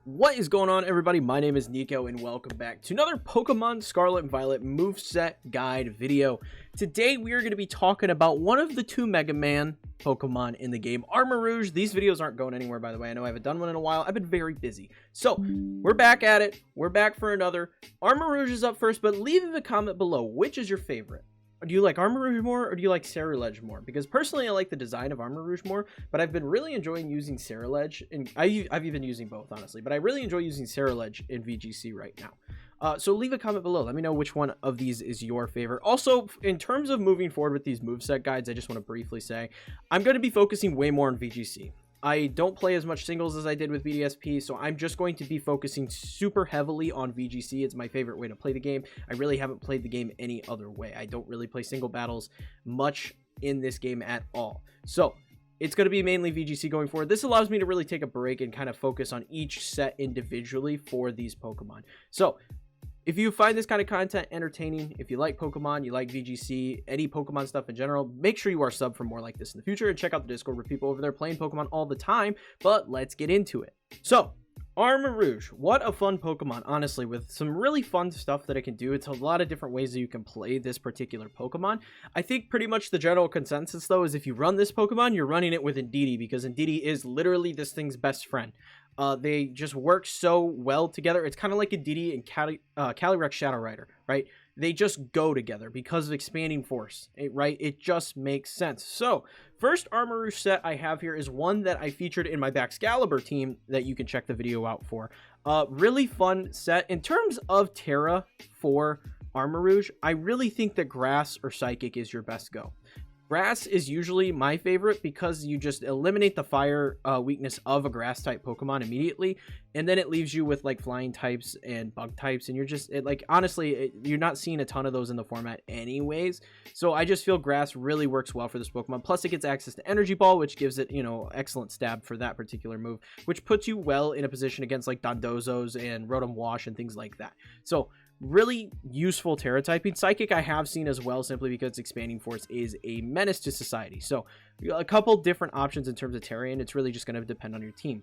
What is going on, everybody? My name is Kneeckoh, and welcome back to another Pokemon Scarlet and Violet Moveset Guide video. Today, we are going to be talking about one of the two Mega Man Pokemon in the game, Armarouge. These videos aren't going anywhere, by the way. I know I haven't done one in a while. I've been very busy. So, we're back at it. We're back for another. Armarouge is up first, but leave a comment below. Which is your favorite? Do you like Armarouge more, or do you like Ceruledge more? Because personally, I like the design of Armarouge more, but I've been really enjoying using Ceruledge, and I've even using both, honestly, but I really enjoy using Ceruledge in VGC right now. So leave a comment below. Let me know which one of these is your favorite. Also, in terms of moving forward with these moveset guides, I just want to briefly say, I'm going to be focusing way more on VGC. I don't play as much singles as I did with VDSP, so I'm just going to be focusing super heavily on VGC. It's my favorite way to play the game. I really haven't played the game any other way. I don't really play single battles much in this game at all. So it's going to be mainly VGC going forward. This allows me to really take a break and kind of focus on each set individually for these Pokemon. So if you find this kind of content entertaining, if you like Pokemon, you like VGC, any Pokemon stuff in general, make sure you are subbed for more like this in the future, and check out the Discord where people over there playing Pokemon all the time. But let's get into it. So, Armarouge, what a fun Pokemon, honestly, with some really fun stuff that it can do. It's a lot of different ways that you can play this particular Pokemon. I think pretty much the general consensus, though, is if you run this Pokemon, you're running it with Indeedee, because Indeedee is literally this thing's best friend. They just work so well together. It's kind of like Indeedee and Calyrex Shadow Rider, right? They just go together because of expanding force, right? It just makes sense. So, first Armarouge set I have here is one that I featured in my Baxcalibur team that you can check the video out for. Really fun set. In terms of Terra for Armarouge, I really think that Grass or Psychic is your best go. Grass is usually my favorite because you just eliminate the fire weakness of a grass type Pokemon immediately, and then it leaves you with like flying types and bug types, and you're just honestly you're not seeing a ton of those in the format anyways. So I just feel Grass really works well for this Pokemon. Plus it gets access to Energy Ball, which gives it, you know, excellent stab for that particular move, which puts you well in a position against like Dondozos and Rotom Wash and things like that. So really useful Terra typing. Psychic I have seen as well, simply because expanding force is a menace to society. So a couple different options in terms of Terra, and it's really just going to depend on your team.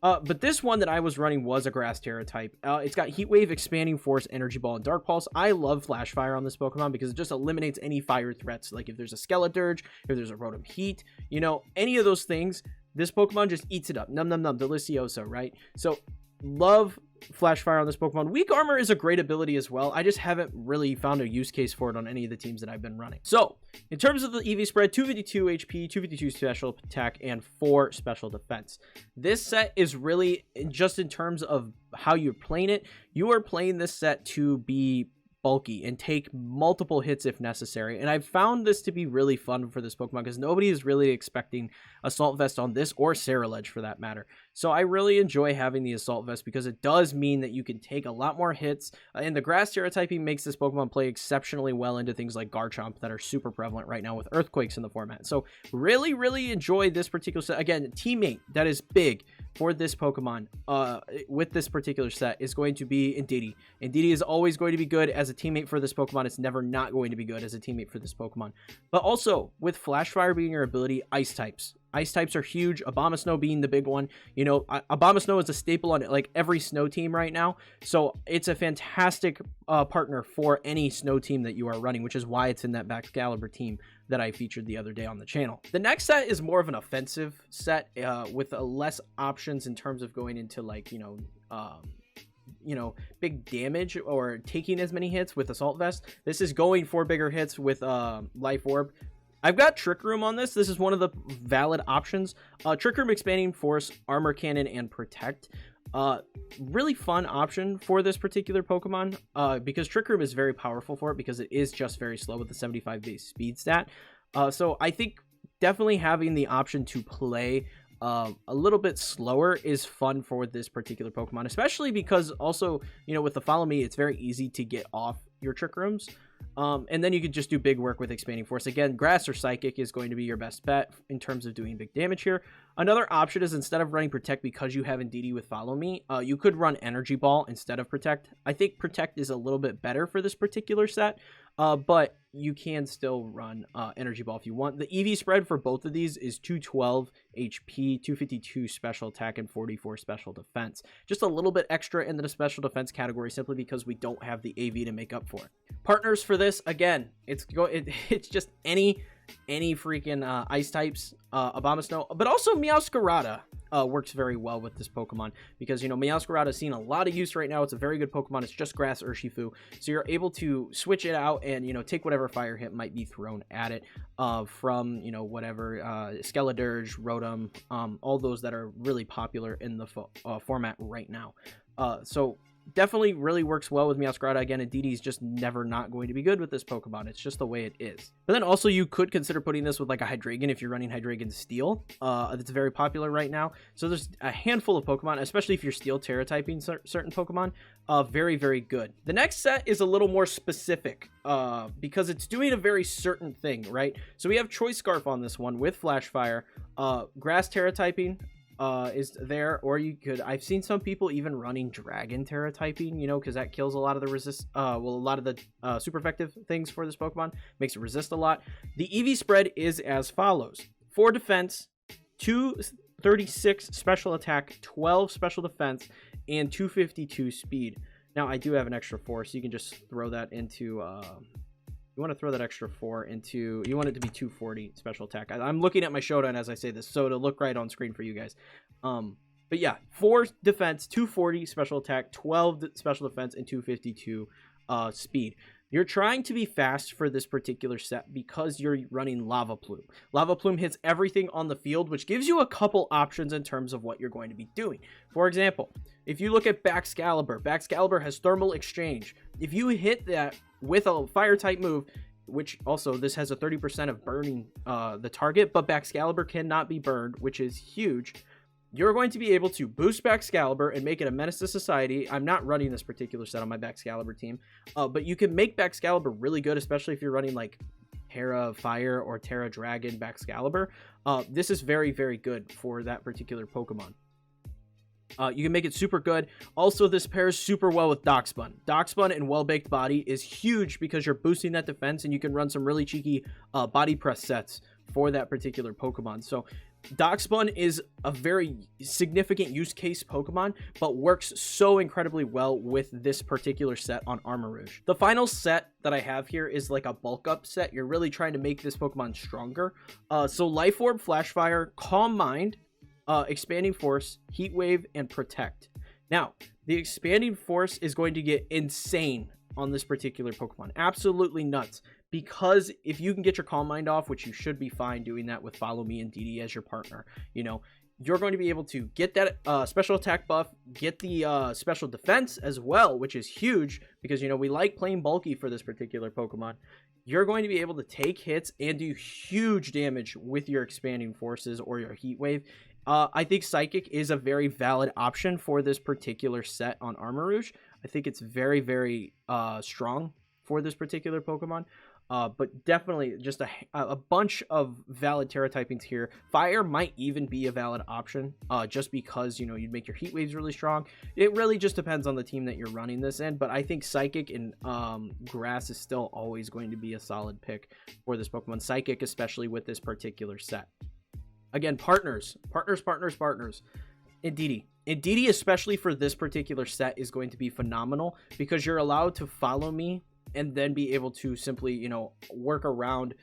But this one that I was running was a grass Terra type. It's got Heat Wave, Expanding Force, Energy Ball, and Dark Pulse. I love Flash Fire on this Pokemon because it just eliminates any fire threats. Like if there's a Skeledirge, if there's a Rotom Heat, you know, any of those things, this Pokemon just eats it up. Num num num, delicioso, right? So love Flash Fire on this Pokemon. Weak Armor is a great ability as well. I just haven't really found a use case for it on any of the teams that I've been running. So, in terms of the EV spread, 252 HP, 252 special attack, and 4 special defense. This set is really, just in terms of how you're playing it, you are playing this set to be bulky and take multiple hits if necessary, and I've found this to be really fun for this Pokemon because nobody is really expecting Assault Vest on this, or Ceruledge for that matter. So I really enjoy having the Assault Vest because it does mean that you can take a lot more hits, and the Grass Terra typing makes this Pokemon play exceptionally well into things like Garchomp that are super prevalent right now with Earthquakes in the format. So really enjoy this particular set. Again, teammate that is big for this Pokemon with this particular set is going to be Indeedee. Indeedee is always going to be good as a teammate for this Pokemon. It's never not going to be good as a teammate for this Pokemon. But also, with Flash Fire being your ability, Ice types. Ice types are huge, Abomasnow being the big one. You know, Abomasnow is a staple on like every snow team right now. So it's a fantastic partner for any snow team that you are running, which is why it's in that Baxcalibur team that I featured the other day on the channel. The next set is more of an offensive set with less options in terms of going into like, you know, big damage or taking as many hits with Assault Vest. This is going for bigger hits with Life Orb. I've got Trick Room on this. This is one of the valid options. Trick Room, Expanding Force, Armor Cannon, and Protect. Really fun option for this particular Pokemon because Trick Room is very powerful for it because it is just very slow with the 75 base speed stat. So I think definitely having the option to play a little bit slower is fun for this particular Pokemon, especially because also, you know, with the Follow Me, it's very easy to get off your Trick Rooms. And then you could just do big work with Expanding Force. Again, Grass or Psychic is going to be your best bet in terms of doing big damage here. Another option is, instead of running Protect because you have Indeedee with Follow Me, you could run Energy Ball instead of Protect. I think Protect is a little bit better for this particular set, but you can still run Energy Ball if you want. The EV spread for both of these is 212 HP, 252 special attack, and 44 special defense. Just a little bit extra in the special defense category simply because we don't have the AV to make up for it. Partners for this, again, it's just any freaking ice types, Abomasnow, but also Meowscarada works very well with this Pokemon because, you know, Meowscarada is seeing a lot of use right now. It's a very good Pokemon. It's just grass Urshifu, so you're able to switch it out and, you know, take whatever fire hit might be thrown at it from, you know, whatever Skeledirge, Rotom, all those that are really popular in the format right now. So definitely really works well with Meowscarada. Again, Indeedee is just never not going to be good with this Pokemon. It's just the way it is. But then also you could consider putting this with like a Hydreigon if you're running Hydreigon Steel. That's very popular right now. So there's a handful of Pokemon, especially if you're Steel Terra typing certain Pokemon. Very, very good. The next set is a little more specific because it's doing a very certain thing, right? So we have Choice Scarf on this one with Flash Fire, Grass Terra typing, is there, or you could, I've seen some people even running Dragon Terra typing, you know, because that kills a lot of the a lot of the super effective things for this Pokemon, makes it resist a lot. The EV spread is as follows: 4 defense, 236 special attack, 12 special defense, and 252 speed. Now I do have an extra 4, so you can just throw that into you want to throw that extra 4 into, you want it to be 240 special attack. I'm looking at my showdown as I say this, so it'll look right on screen for you guys. But yeah, 4 defense, 240 special attack, 12 special defense, and 252 speed. You're trying to be fast for this particular set because you're running Lava Plume. Lava Plume hits everything on the field, which gives you a couple options in terms of what you're going to be doing. For example, if you look at Baxcalibur, Baxcalibur has Thermal Exchange. If you hit that with a fire type move, which also this has a 30% of burning the target, but Baxcalibur cannot be burned, which is huge. You're going to be able to boost Baxcalibur and make it a menace to society. I'm not running this particular set on my Baxcalibur team, but you can make Baxcalibur really good, especially if you're running like Terra Fire or Terra Dragon Baxcalibur. This is very, very good for that particular Pokemon. You can make it super good. Also, this pairs super well with Darkspun. Darkspun and Well-Baked Body is huge because you're boosting that defense, and you can run some really cheeky body press sets for that particular Pokemon. So Darkspun is a very significant use case Pokemon, but works so incredibly well with this particular set on Armarouge. The final set that I have here is like a bulk up set. You're really trying to make this Pokemon stronger. So Life Orb, Flash Fire, Calm Mind, Expanding Force, Heat Wave, and Protect. Now, the Expanding Force is going to get insane on this particular Pokemon. Absolutely nuts. Because if you can get your Calm Mind off, which you should be fine doing that with Follow Me and Indeedee as your partner, you know, you're going to be able to get that special attack buff, get the special defense as well, which is huge because, you know, we like playing bulky for this particular Pokemon. You're going to be able to take hits and do huge damage with your Expanding Forces or your Heat Wave. I think Psychic is a very valid option for this particular set on Armarouge. I think it's very, very strong for this particular Pokemon. But definitely just a bunch of valid Terra typings here. Fire might even be a valid option just because, you know, you'd make your Heat Waves really strong. It really just depends on the team that you're running this in, but I think Psychic and Grass is still always going to be a solid pick for this Pokemon. Psychic, especially with this particular set. Again, partners. Indeedee, especially for this particular set, is going to be phenomenal because you're allowed to Follow Me and then be able to simply, you know, work around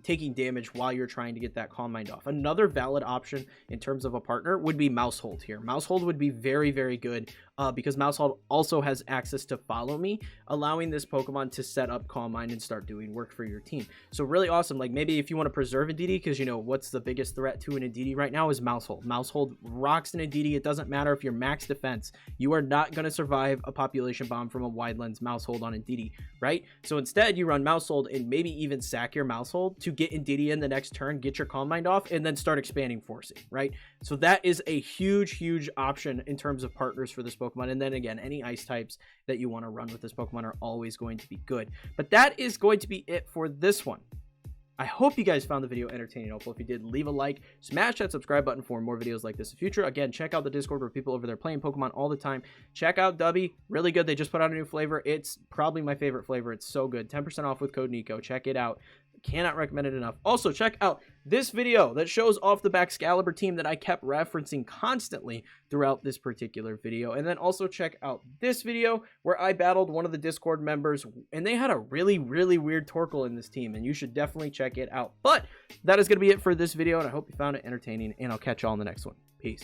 taking damage while you're trying to get that Calm Mind off. Another valid option in terms of a partner would be Mousehold here. Mousehold would be very, very good because Mousehold also has access to Follow Me, allowing this Pokemon to set up Calm Mind and start doing work for your team. So really awesome. Like maybe if you want to preserve Indeedee, because, you know, what's the biggest threat to an Indeedee right now is Mousehold. Mousehold rocks an Indeedee. It doesn't matter if you're max defense. You are not going to survive a population bomb from a wide lens Mousehold on Indeedee, right? So instead you run Mousehold and maybe even sack your Mousehold to get Indeedee in the next turn, get your Calm Mind off, and then start Expanding Forcing, right? So that is a huge, huge option in terms of partners for this Pokemon. And then again, any ice types that you want to run with this Pokemon are always going to be good. But that is going to be it for this one. I hope you guys found the video entertaining and helpful. If you did, leave a like, smash that subscribe button for more videos like this in the future. Again, check out the Discord where people over there playing Pokemon all the time. Check out Dubby, really good. They just put out a new flavor. It's probably my favorite flavor. It's so good. 10% off with code Kneeckoh. Check it out. Cannot recommend it enough. Also, check out this video that shows off the Baxcalibur team that I kept referencing constantly throughout this particular video. And then also check out this video where I battled one of the Discord members, and they had a really weird Torkoal in this team, and you should definitely check it out. But that is going to be it for this video, and I hope you found it entertaining, and I'll catch y'all in the next one. Peace.